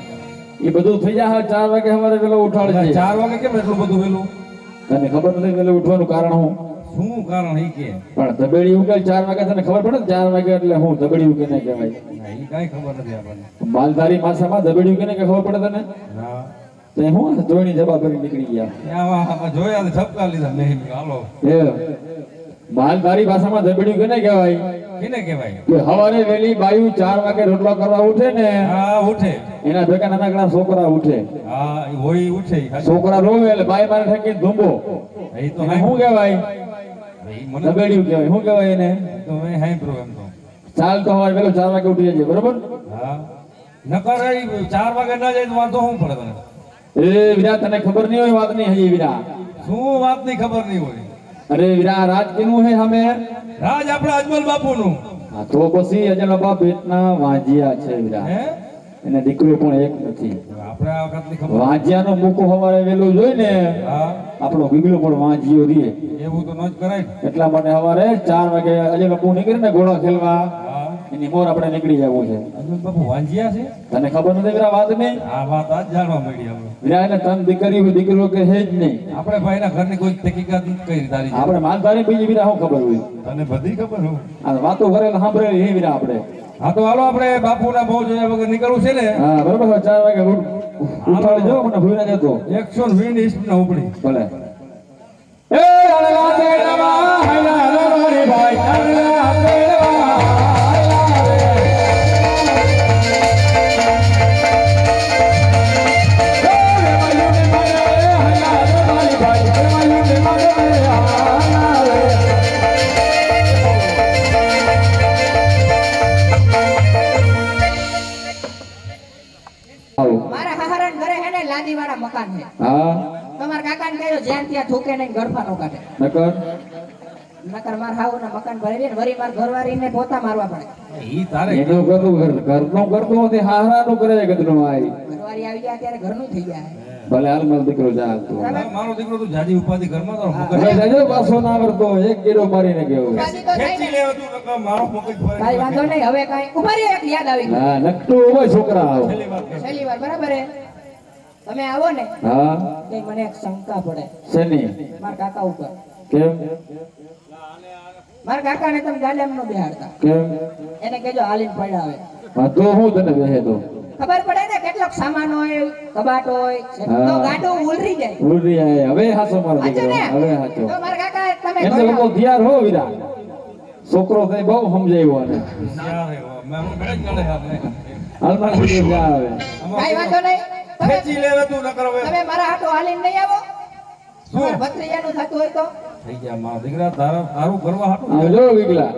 એ બધું થઈ જાય 4 વાગે અમારે વેલો ઉઠાડજે 4 વાગે કેમ એટલું બધું વેલું તને ખબર નથી વેલો ઉઠવાનું કારણ હું શું કારણ ઈ કે પણ ધબેડી ઉકેલ 4 વાગે તને ખબર પડે ને 4 વાગે એટલે હું ધબેડી ઉકેલ ને કહેવાય ના, ઈ કાંઈ ખબર નથી આપણને માલધારી માસામાં ધબેડી ઉકેલ ને કે ખબર પડે તને ના તે હું ધોણી જવાબદારી નીકળી ગયા ત્યાં જોયા તો ઠપકા લીધા મેં હાલો એ માલધારી ભાષામાં ધબેડી ઉકેલ ને કહેવાય કેને કહેવાય કે હવારે વેલી બાયુ 4 વાગે રોટલા કરવા ઉઠે ને હા ઉઠે એના ભેગા નાનકડા છોકરા ઉઠે હા ઈ હોય ઈ ઉઠે ઈ છોકરા રોવે એટલે બાઈ મારે ઠેકી ધૂંબો ઈ તો એને શું કહેવાય ઈ મને ધબેડી કહેવાય શું કહેવાય એને તો મેં સાંભળ્યું એમ તો ચાલ તો હવારે વેલો 4 વાગે ઉઠી જજે બરોબર હા નકર ઈ 4 વાગે ના જાય તો વાંધો શું પડે તને એ વીરા તને ખબર નહીં હોય વાત નહીં હજી વીરા શું વાત ની ખબર નહીં હોય અરે વીરા રાજ કેનું હે હમે રાજ આપણા અજમલ બાપુનું હા તો પછી અજલ બાપા પેટના વાંજિયા છે વીરા હે એને દીકરો પણ એક નથી આપણે આ વખતની ખબર વાંજિયાનો મૂકો હવારે વેલું જોઈ ને હા આપણો ગીગલો પણ વાંજિયો રહે એવું તો ન જ કરાય ને. એટલા માટે હવારે 4 વાગે અજલ બાપુ નીકળે ને ઘોડા ખેલવા હા એની મોર આપણે નીકળી જવું છે અજમલ બાપુ વાંજિયા છે તને ખબર નથી વીરા વાત નહીં આ વાત આજ જાણવા મળી આપણે વીરા એને તન દીકરી હોય દીકરો કે હે જ નહીં આપણે ભાઈના ઘરની કોઈ તકીકાત નથી કરી તારી આપણે માલધારી બીજી વીરા શું ખબર હોય તને બધી ખબર હોય આ વાતો કરેલા સાંભળેલી હે વીરા આપણે હા તો હાલો આપણે બાપુના બહુ જોયા વગર નીકળવું છે ને હા બરોબર 4 વાગે ઉઠાડજો મને ભૂલી ના જતો 120 સ્પીડ ઉપડી ભલે એ અલલા તેડવા હૈલા રવારી ભાઈ અલલા તેડવા હૈલા રે એ વાયુને મારે હૈલા રવારી ભાઈ એ વાયુને મારે હૈલા રે આવો મારા હાહરાન ઘરે હે ને લાદીવાળા મકાન છે હા તમારા કાકાને કહ્યું જ્યાં ત્યાં થૂકે નહીં ગરફા નો કાઢે નકર નકર માર હાવના મકાન ભરી દે વરી માર ઘરવાળીને પોતા મારવા પડે ઈ તારે એનું ઘરનું કરતું નથી હારાનું કરે છે કદનું આઈ ઘરવાળી આવી જાય ત્યારે ઘરનું થઈ જાય ભલે હાલ મારો દીકરો જા તું મારો દીકરો તું જાજી ઉપાધિ ઘરમાં તો હવે જજો પાછો ના આવડતો એક ગેડો મારીને ગયો ઉપાધિ તો થાય ખેંચી ને. લેવા તું નકર મારો મગજ ફરે કાંઈ વાંધો નહીં હવે કાંઈ ઉભા રહ્યો એક યાદ આવી ગઈ હા નકટું હોય છોકરા આવો છેલ્લી વાત કહે. છેલ્લી વાર બરાબર હે તમે આવો ને હા તો મને એક શંકા પડે શેની મારા કાકા ઉપર કેમ મારા કાકાને તમે ગાડામાં નો બેહાડતા કેમ એને કહેજો હાલીને પડ્યા આવે હા તો હું તને બેહે તો ખબર પડે ને કેટલોક સામાન હોય કબાટ હોય હા. તો ગાડો ઉલરી જાય ઉલરી આય હવે હાચો મારો સાચું દીકરો ને હવે હાચો તો મારા કાકા તમે એમ તો લોકો ઘોડાવો. તૈયાર હો વીરા છોકરો થઈ બહુ સમજાવ્યો અને યાર એવો, મેં બળે જ ગળે આપણે. હાલમાં દીકરો ક્યાં આવે કાંઈ વાંધો નહીં તમે ખેંચી લેવા તું નકર હવે તમે મારા હાટો હાલીને નહીં આવો તમારા ભત્રીજાનું થતું હોય તો થઈ ગયા મારા દીકરા તારું કરવા હાટું આ જો વિકલા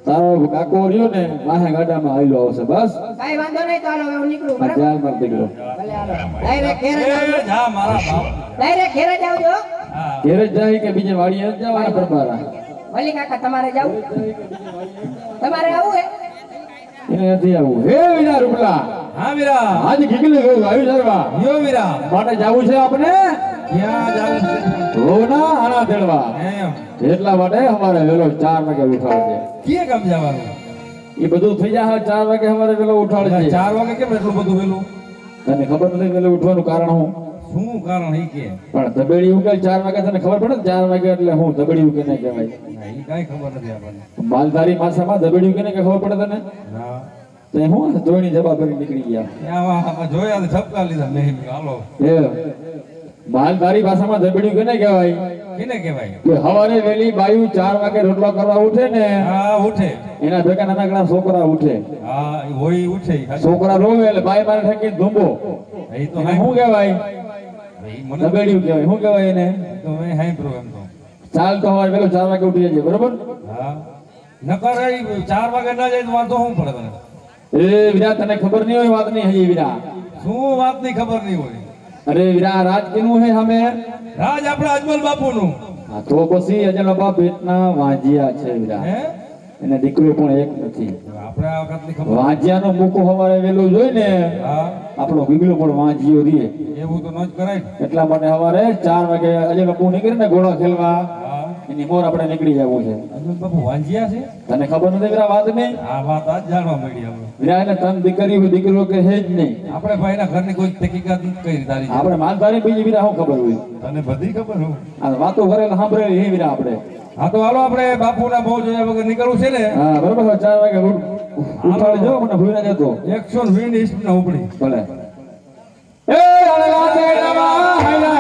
તારો કાકો રહ્યો ને માહે ગાડામાં આવેલો આવશે બસ કાંઈ વાંધો નહીં તો હાલો હવે હું નીકળું બરાબર ધ્યાન માર દીકરો ભલે હાલો ડાયરેક્ટ ઘેરે એ જાવજો જા મારા બાપ ડાયરેક્ટ ઘેરે જાવજો હા ઘેર જ જાય કે બીજે વાડીએ જ જવાના પરબારા વલી કાકા તમારે જાવું તમારે આવું હે એને નથી આવવું હે વીરા રૂપલા હા વીરા આજ ગીગલે ગયું આવી જરવા યો વીરા માટે જાવું છે આપણે ક્યાં જાવું છે રોના આના તેડવા એમ એટલા માટે અમારે વેલો 4 વાગે ઉઠાડજે કે કામ જવાનું એ બધું થઈ જાય 4 વાગે અમારે વેલો ઉઠાડજે 4 વાગે કેમ એટલું બધું વેલું તને ખબર નથી વેલો ઉઠવાનું કારણ હું શું કારણ ઈ કે પણ ધબેડી ઉકેલ 4 વાગે તને ખબર પડે ને 4 વાગે એટલે હું ધબેડી ઉકેલ ને કહેવાય ના, ઈ કાંઈ ખબર નથી આપણને માલધારી માસામાં ધબેડી ઉકેલ ને કે ખબર પડે તને ના તે હું ધોણી જવાબદારી નીકળી ગયા આમાં જોયા તો ઠપકા લીધા મેં હાલો એ માલધારી ભાષામાં ધબેડી કેને કહેવાય કેને કહેવાય કે હવારે વેલી બાયુ 4 વાગે રોટલા કરવા ઉઠે ને હા ઉઠે એના ભેગા નાનકડા છોકરા ઉઠે હા ઈ હોય ઈ ઉઠે ઈ છોકરા રોવે એટલે બાઈ મારે ઠકી ધૂંબો ઈ તો એને શું કહેવાય ઈ મને ધબેડી કહેવાય શું કહેવાય એને તો મેં સાંભળ્યું એમ તો ચાલ તો હવારે વેલો 4 વાગે ઉઠી જજે બરોબર હા નકર ઈ 4 વાગે ના જાય તો વાંધો શું પડે તને એ વીરા તને ખબર નહીં હોય વાત નહીં હજી વીરા શું વાત ની ખબર નહીં હોય અરે વીરા રાજ કેનું હે હમે રાજ આપણા અજમલ બાપુનું હા તો પછી અજલ બાપા પેટના વાંજિયા છે વીરા હે એને દીકરો પણ એક નથી આપણે આ વખતની ખબર વાંજિયાનો મૂકો હવારે વેલું જોઈ ને હા આપણો ગીગલો પણ વાંજિયો રહે એવું તો ન જ કરાય ને. એટલા માટે સવારે 4 વાગે અજય બાપુ નીકળે ને ઘોડા ખેલવા હા એની મોર આપણે નીકળી જવું છે અજમલ બાપુ વાંજિયા છે તને ખબર નથી વીરા વાત નહીં આ વાત આજ જાણવા મળી આપણે વીરા એને તન દીકરી હોય દીકરો કે છે જ નહીં આપણે ભાઈના ઘરની કોઈ તકીકાત નથી કરી તારી જેમ. આપણે માલધારી બીજી વીરા શું ખબર હોય તને બધી ખબર હોય આ વાતો કરેલા સાંભળેલી હે વીરા આપણે હા તો હાલો આપણે બાપુના બહુ જોયા વગર નીકળવું છે ને હા બરોબર 4 વાગે ઉઠાડજો મને ભૂઈ ના જતો 120 સ્પીડ ઉપડી ભલે એ અળલા તે નવા હૈલા